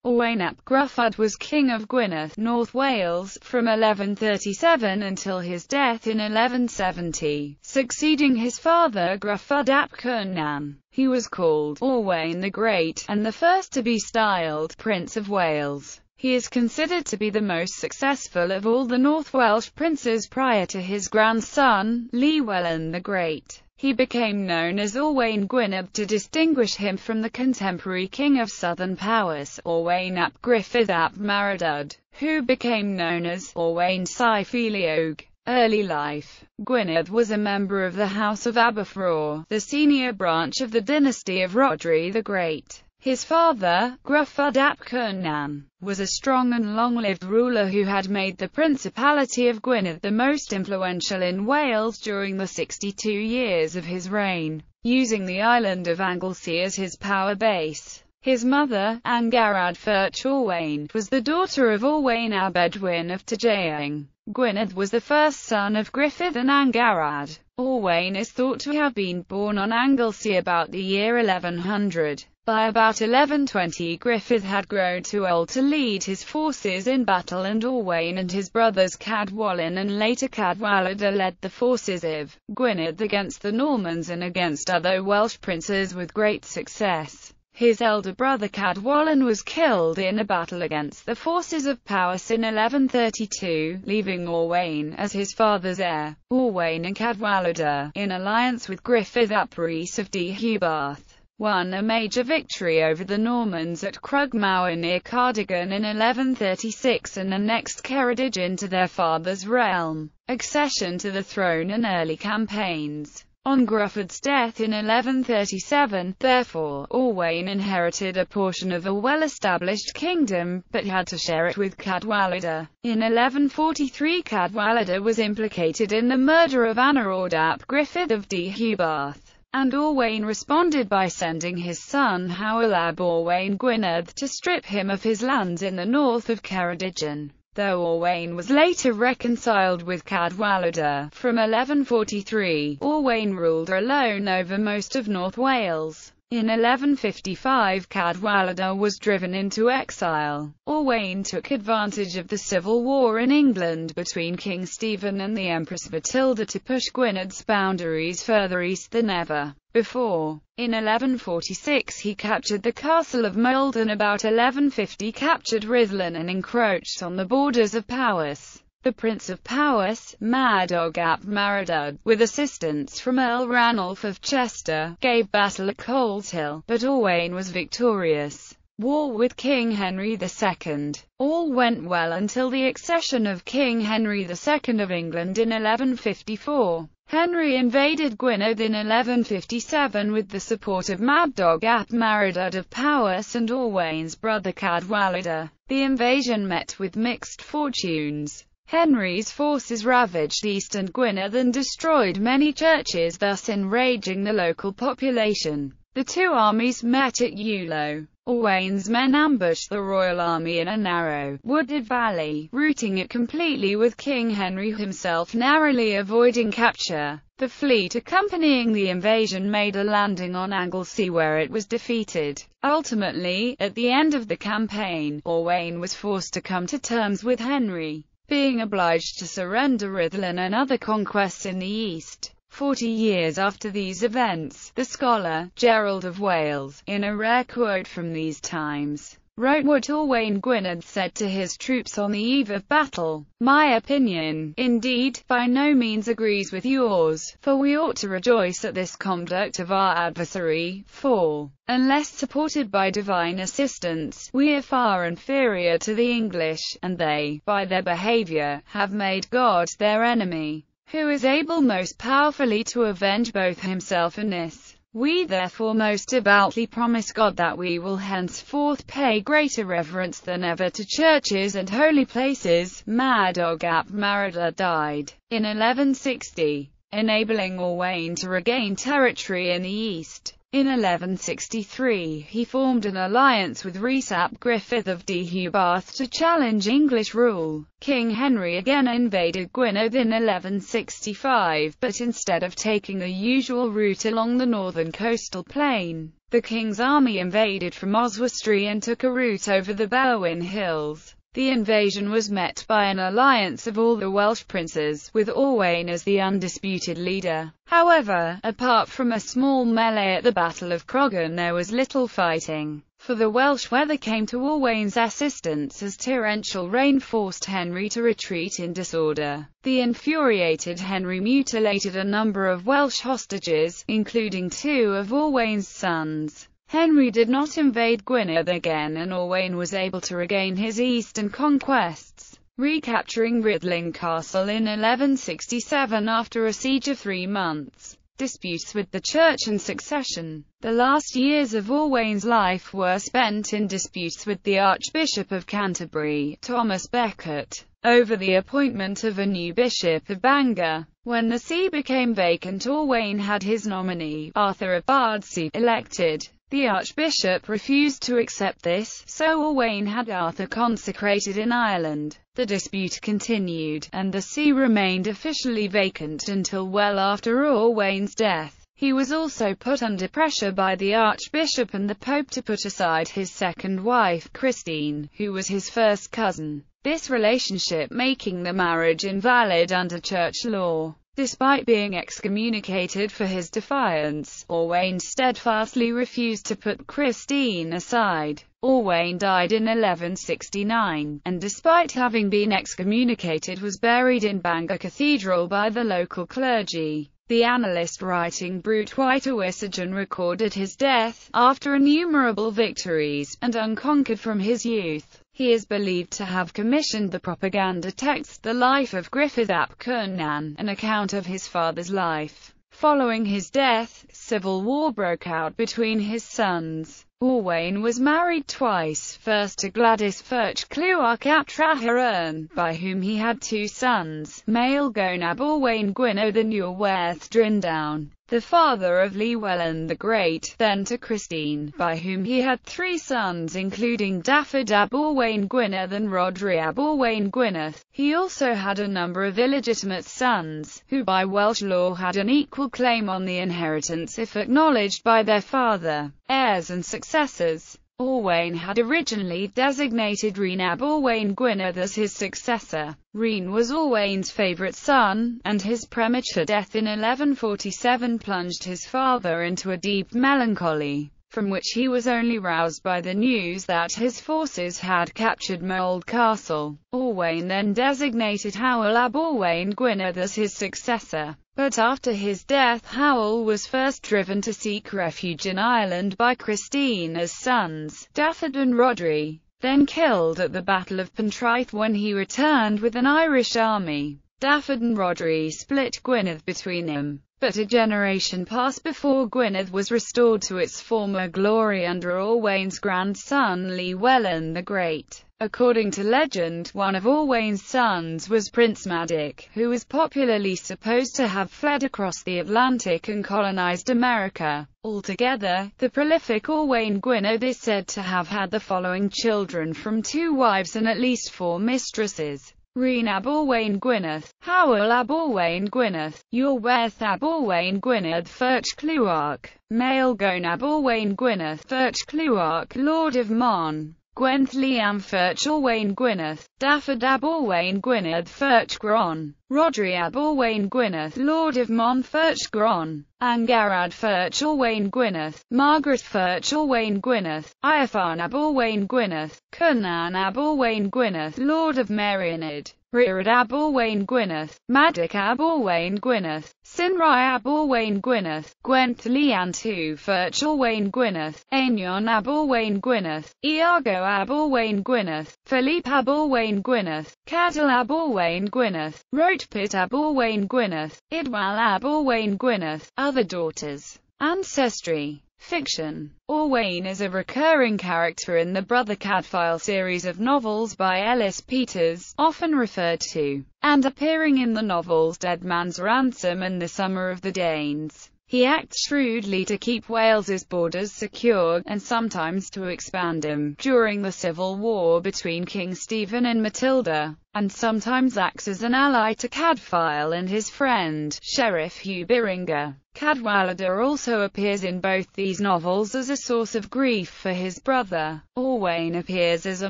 Owain ap Gruffudd was King of Gwynedd, North Wales, from 1137 until his death in 1170, succeeding his father Gruffudd ap Cynan. He was called Owain the Great, and the first to be styled Prince of Wales. He is considered to be the most successful of all the North Welsh princes prior to his grandson, Llywelyn the Great. He became known as Owain Gwynedd to distinguish him from the contemporary king of southern Powys, Owain ap Gruffudd ap Maredudd, who became known as Owain Sy Filiog. Early life. Gwynedd was a member of the House of Aberfraw, the senior branch of the dynasty of Rhodri the Great. His father, Gruffudd ap Cynan, was a strong and long-lived ruler who had made the Principality of Gwynedd the most influential in Wales during the 62 years of his reign, using the island of Anglesey as his power base. His mother, Angharad Fyrch Owain, was the daughter of Owain ab Edwin of Tyrjang. Gwynedd was the first son of Gruffudd and Angharad. Owain is thought to have been born on Anglesey about the year 1100. By about 1120 Gruffudd had grown too old to lead his forces in battle, and Owain and his brothers Cadwallon and later Cadwaladr led the forces of Gwynedd against the Normans and against other Welsh princes with great success. His elder brother Cadwallon was killed in a battle against the forces of Powys in 1132, leaving Owain as his father's heir. Owain and Cadwaladr, in alliance with Gruffudd ap Rhys of Deheubarth, won a major victory over the Normans at Crugmawr near Cardigan in 1136 and annexed Ceredigion to their father's realm. Accession to the throne and early campaigns. On Gruffudd's death in 1137, therefore, Owain inherited a portion of a well-established kingdom, but had to share it with Cadwaladr. In 1143 Cadwaladr was implicated in the murder of Anarod ap Gruffudd of Deheubarth, and Owain responded by sending his son Hywel ab Owain Gwynedd to strip him of his lands in the north of Ceredigion. Though Owain was later reconciled with Cadwaladr, from 1143, Owain ruled alone over most of North Wales. In 1155 Cadwaladr was driven into exile. Owain took advantage of the civil war in England between King Stephen and the Empress Matilda to push Gwynedd's boundaries further east than ever before. In 1146 he captured the castle of Mold, and about 1150 captured Rhuddlan and encroached on the borders of Powys. The Prince of Powys, Madog ap Maredudd, with assistance from Earl Ranulph of Chester, gave battle at Coleshill, but Owain was victorious. War with King Henry II. All went well until the accession of King Henry II of England in 1154. Henry invaded Gwynedd in 1157 with the support of Madog ap Maredudd of Powys and Owain's brother Cadwaladr. The invasion met with mixed fortunes. Henry's forces ravaged eastern Gwynedd and destroyed many churches, thus enraging the local population. The two armies met at Ewlow. Owain's men ambushed the royal army in a narrow, wooded valley, routing it completely, with King Henry himself narrowly avoiding capture. The fleet accompanying the invasion made a landing on Anglesey, where it was defeated. Ultimately, at the end of the campaign, Owain was forced to come to terms with Henry, being obliged to surrender Rhuddlan and other conquests in the east. 40 years after these events, the scholar, Gerald of Wales, in a rare quote from these times, wrote what Owain Gwynedd said to his troops on the eve of battle: "My opinion, indeed, by no means agrees with yours, for we ought to rejoice at this conduct of our adversary, for, unless supported by divine assistance, we are far inferior to the English, and they, by their behavior, have made God their enemy, who is able most powerfully to avenge both himself and us. We therefore most devoutly promise God that we will henceforth pay greater reverence than ever to churches and holy places." Madog ap Maredudd died in 1160, enabling Owain to regain territory in the east. In 1163, he formed an alliance with Rhys ap Gruffudd of Deheubarth to challenge English rule. King Henry again invaded Gwynedd in 1165, but instead of taking the usual route along the northern coastal plain, The king's army invaded from Oswestry and took a route over the Berwyn Hills. The invasion was met by an alliance of all the Welsh princes, with Owain as the undisputed leader. However, apart from a small melee at the Battle of Croghan, there was little fighting, for the Welsh weather came to Owain's assistance as torrential rain forced Henry to retreat in disorder. The infuriated Henry mutilated a number of Welsh hostages, including 2 of Owain's sons. Henry did not invade Gwynedd again, and Owain was able to regain his eastern conquests, recapturing Rhuddlan Castle in 1167 after a siege of 3 months. Disputes with the Church and succession. The last years of Owain's life were spent in disputes with the Archbishop of Canterbury, Thomas Becket, over the appointment of a new Bishop of Bangor. When the see became vacant, Owain had his nominee, Arthur of Bardsey, elected. The Archbishop refused to accept this, so Owain had Arthur consecrated in Ireland. The dispute continued, and the see remained officially vacant until well after Owain's death. He was also put under pressure by the Archbishop and the Pope to put aside his second wife, Christine, who was his first cousin, this relationship making the marriage invalid under church law. Despite being excommunicated for his defiance, Owain steadfastly refused to put Christine aside. Owain died in 1169, and despite having been excommunicated was buried in Bangor Cathedral by the local clergy. The annalist writing Brut Whitewisagen recorded his death, after innumerable victories, and unconquered from his youth. He is believed to have commissioned the propaganda text The Life of Gruffudd ap Cynan, an account of his father's life. Following his death, civil war broke out between his sons. Owain was married twice, first to Gladys Fyrch Clywach ap Traherne, by whom he had 2 sons, Maelgwn ab Owain Gwynedd and Iorwerth Dryndawn, the father of Llywelyn the Great, then to Christine, by whom he had 3 sons including Dafydd ab Owain Gwynedd and Rhodri ab Owain Gwynedd. He also had a number of illegitimate sons, who by Welsh law had an equal claim on the inheritance if acknowledged by their father, heirs and successors. Owain had originally designated Rhyn ab Owain Gwynedd as his successor. Rhyn was Owain's favourite son, and his premature death in 1147 plunged his father into a deep melancholy, from which he was only roused by the news that his forces had captured Mold Castle. Owain then designated Howell ab Owain Gwynedd as his successor. But after his death, Howell was first driven to seek refuge in Ireland by Christina's sons, Dafydd and Rhodri, then killed at the Battle of Pentraeth when he returned with an Irish army. Dafydd and Rhodri split Gwynedd between them, but a generation passed before Gwynedd was restored to its former glory under Owain's grandson Llywelyn the Great. According to legend, one of Owain's sons was Prince Madoc, who was popularly supposed to have fled across the Atlantic and colonized America. Altogether, the prolific Owain Gwynedd is said to have had the following children from 2 wives and at least 4 mistresses: Rhyn ab Owain Gwynedd, Howell ab Owain Gwynedd, Iorwerth ab Owain Gwynedd Fyrch Clywach, Maelgwn ab Owain Gwynedd Fyrch Clywach, Lord of Mon, Gwenthli am Fyrch Owain Gwynedd, Dafydd ab Owain Gwynedd Fyrch Gron, Rhodri ab Owain Gwynedd, Lord of Mon Fyrch Gron, Angarad Fyrch Owain Gwynedd, Margaret Fyrch Owain Gwynedd, Iafan ab Owain Gwynedd, Cynan ab Owain Gwynedd, Lord of Merionid, Rhyrd ab Owain Gwynedd, Madoc ab Owain Gwynedd, Cynrai ab Owain Gwynedd, Gwenthli an Tu Fyrch Owain Gwynedd, Einion ab Owain Gwynedd, Iago ab Owain Gwynedd, Philippe ab Owain Gwynedd, Cadel ab Owain Gwynedd, Rotput ab Owain Gwynedd, Idwal ab Owain Gwynedd. Other daughters. Ancestry. Fiction. Owain is a recurring character in the Brother Cadfael series of novels by Ellis Peters, often referred to, and appearing in the novels Dead Man's Ransom and The Summer of the Danes. He acts shrewdly to keep Wales's borders secure, and sometimes to expand them, during the civil war between King Stephen and Matilda, and sometimes acts as an ally to Cadfael and his friend, Sheriff Hugh Beringer. Cadwallader also appears in both these novels as a source of grief for his brother. Owain appears as a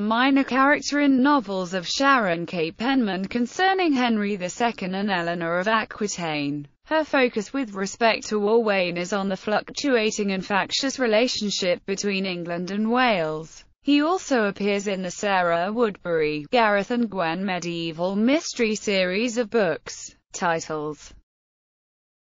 minor character in novels of Sharon K. Penman concerning Henry II and Eleanor of Aquitaine. Her focus with respect to Owain is on the fluctuating and factious relationship between England and Wales. He also appears in the Sarah Woodbury, Gareth and Gwen medieval mystery series of books. Titles